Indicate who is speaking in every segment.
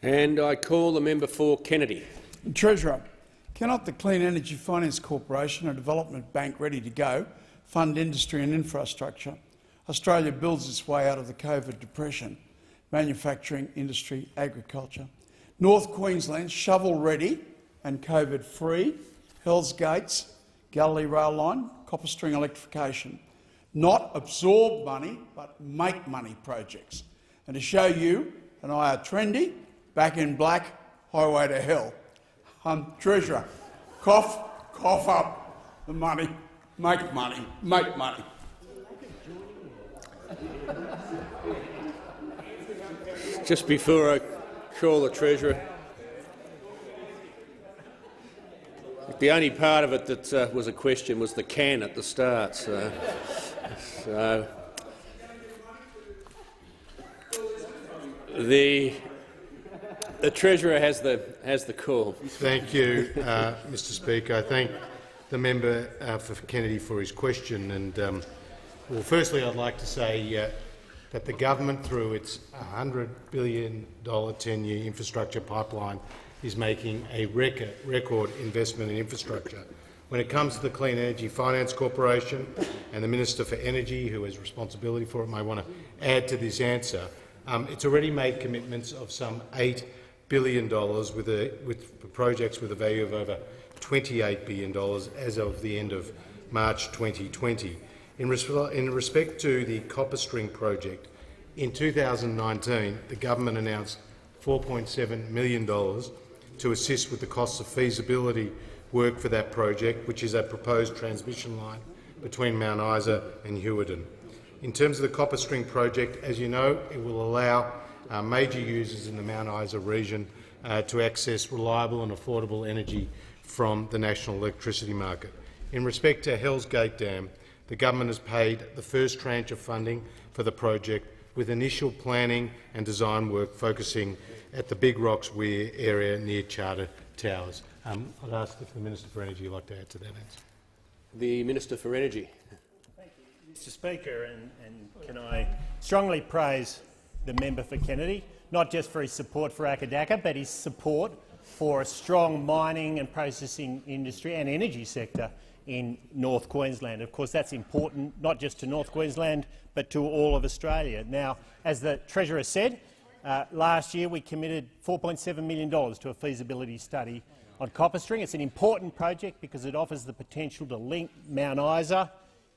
Speaker 1: And I call the member for Kennedy.
Speaker 2: Treasurer, cannot the Clean Energy Finance Corporation, a development bank ready to go, fund industry and infrastructure? Australia builds its way out of the COVID depression. Manufacturing, industry, agriculture. North Queensland shovel-ready and COVID-free. Hells Gates, Galilee Rail Line, copper string electrification. Not absorb money, but make money projects. And to show you and I are trendy, back in black, highway to hell. Treasurer, cough up the money, make money, make money.
Speaker 1: Just before I call the Treasurer, the only part of it that was a question was the can at the start. So the Treasurer has the call.
Speaker 3: Thank you, Mr. Speaker. I thank the member for Kennedy for his question. And well, firstly, I'd like to say that the government, through its $100 billion 10-year infrastructure pipeline, is making a record investment in infrastructure. When it comes to the Clean Energy Finance Corporation, and the Minister for Energy, who has responsibility for it, may want to add to this answer, it's already made commitments of some $8 billion with projects with a value of over $28 billion as of the end of March 2020. In respect to the copper string project, in 2019 the government announced $4.7 million to assist with the costs of feasibility work for that project, which is a proposed transmission line between Mount Isa and Hewarden. In terms of the copper string project, as you know, it will allow major users in the Mount Isa region to access reliable and affordable energy from the national electricity market. In respect to Hells Gate Dam, the government has paid the first tranche of funding for the project, with initial planning and design work focusing at the Big Rocks Weir area near Charter Towers. I'd ask if the Minister for Energy would like to add to that answer.
Speaker 1: The Minister for Energy.
Speaker 4: Thank you, Mr. Speaker, and can I strongly praise the member for Kennedy, not just for his support for Akadaka, but his support for a strong mining and processing industry and energy sector in North Queensland. Of course, that's important not just to North Queensland but to all of Australia. Now, as the Treasurer said, last year we committed $4.7 million to a feasibility study on copper string. It's an important project because it offers the potential to link Mount Isa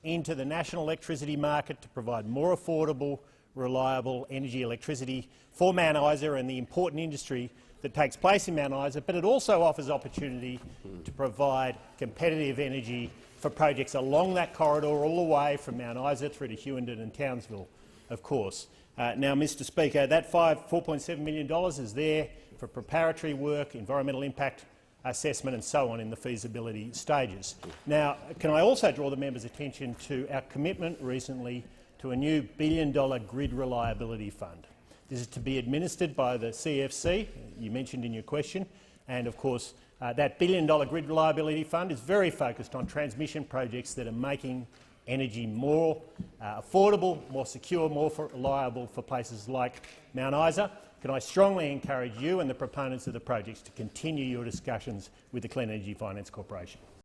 Speaker 4: into the national electricity market to provide more affordable, reliable energy electricity for Mount Isa and the important industry that takes place in Mount Isa, but it also offers opportunity to provide competitive energy for projects along that corridor all the way from Mount Isa through to Hewarden and Townsville, of course. Now, Mr. Speaker, that $4.7 million is there for preparatory work, environmental impact assessment and so on in the feasibility stages. Now, can I also draw the member's attention to our commitment recently to a new $1 billion grid reliability fund. This is to be administered by the CFC, you mentioned in your question, and of course that $1 billion grid reliability fund is very focused on transmission projects that are making energy more affordable, more secure, more reliable for places like Mount Isa. Can I strongly encourage you and the proponents of the projects to continue your discussions with the Clean Energy Finance Corporation?